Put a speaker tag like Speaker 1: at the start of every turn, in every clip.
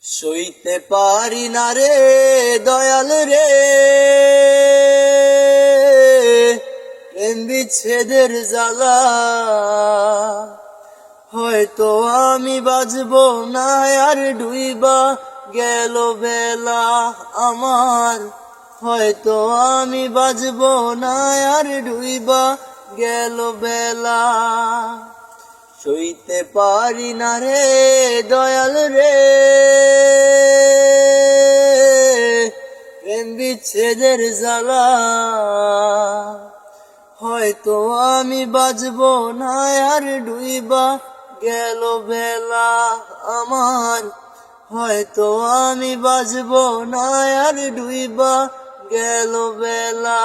Speaker 1: সইতে পারি না রে দয়াল রে, প্রেম বিচ্ছেদের জ্বালা। হয়তো আমি বাজবো না আর ডুইবা গেল বেলা আমার। হয়তো আমি বাজবো না আর ডুইবা গেল বেলা। সইতে পারি না রে দয়াল রে, প্রেম বিচ্ছেদের জ্বালা। হয়তো আমি বাজবো না আর ডুইবা গেল বেলা আমার। হয়তো আমি বাজবো না আর ডুইবা গেল বেলা।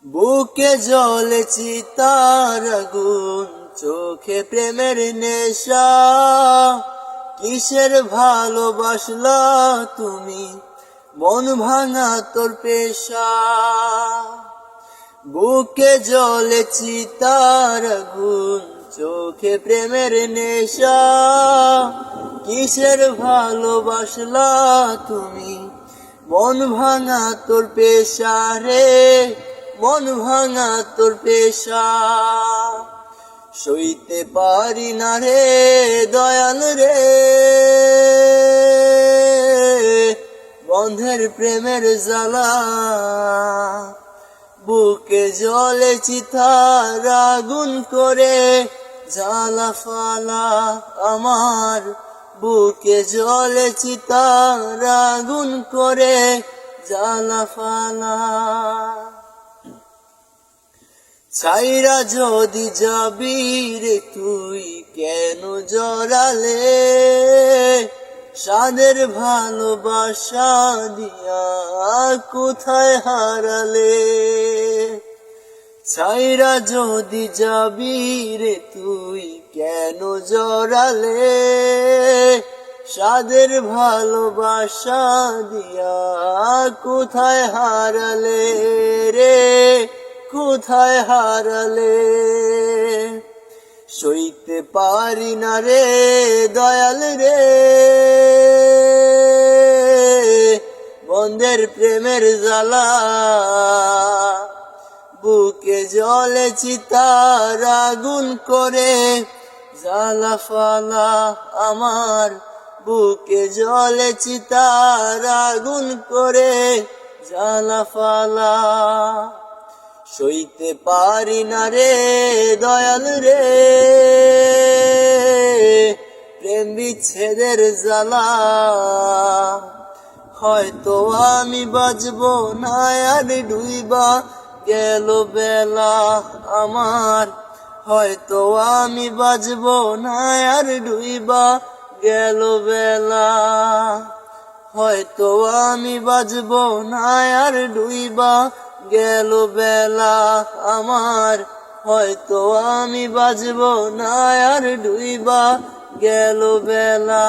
Speaker 1: বুকে জ্বলে চিতার আগুন, চোখে প্রেমের নেশা। কিসের ভালোবাসলা তুমি, মন ভাঙা তোর পেশা। বুকে জ্বলে চিতার আগুন, চোখে প্রেমের নেশা। কিসের ভালোবাসলা তুমি, মন ভাঙা তোর পেশা রে, মন ভাঙা তোর পেশা। সইতে পারি না রে দয়াল রে, বন্ধের প্রেমের জ্বালা। বুকে জ্বলে চিতার আগুন করে জ্বালা ফালা আমার। বুকে জ্বলে চিতার আগুন করে জ্বালা ফালা। ছাইরা যদি যাবি রে তুই কেন জড়ালে, সাদের ভালোবাসা দিয়া কোথায় হারালে। ছাইরা যদি যাবি রে তুই কেন জড়ালে, সাদের ভালোবাসা দিয়া কোথায় হারালে রে, কোথায় হারালে। সইতে পারি না রে দয়াল রে, বন্ধের প্রেমের জ্বালা। বুকে জ্বলে চিতার আগুন করে জ্বালা ফালা আমার। বুকে জ্বলে চিতার আগুন করে জ্বালা ফালা। সইতে পারি না রে দয়াল রে, প্রেম বিচ্ছেদের জ্বালা। হয়তো আমি বাজবো না আর ডুইবা গেল বেলা আমার। হয়তো আমি বাজবো না আর ডুইবা গেল বেলা। হয়তো আমি বাজবো না আর ডুইবা গেল বেলা আমার। হয়তো আমি বাজবো না আর ডুইবা গেল বেলা।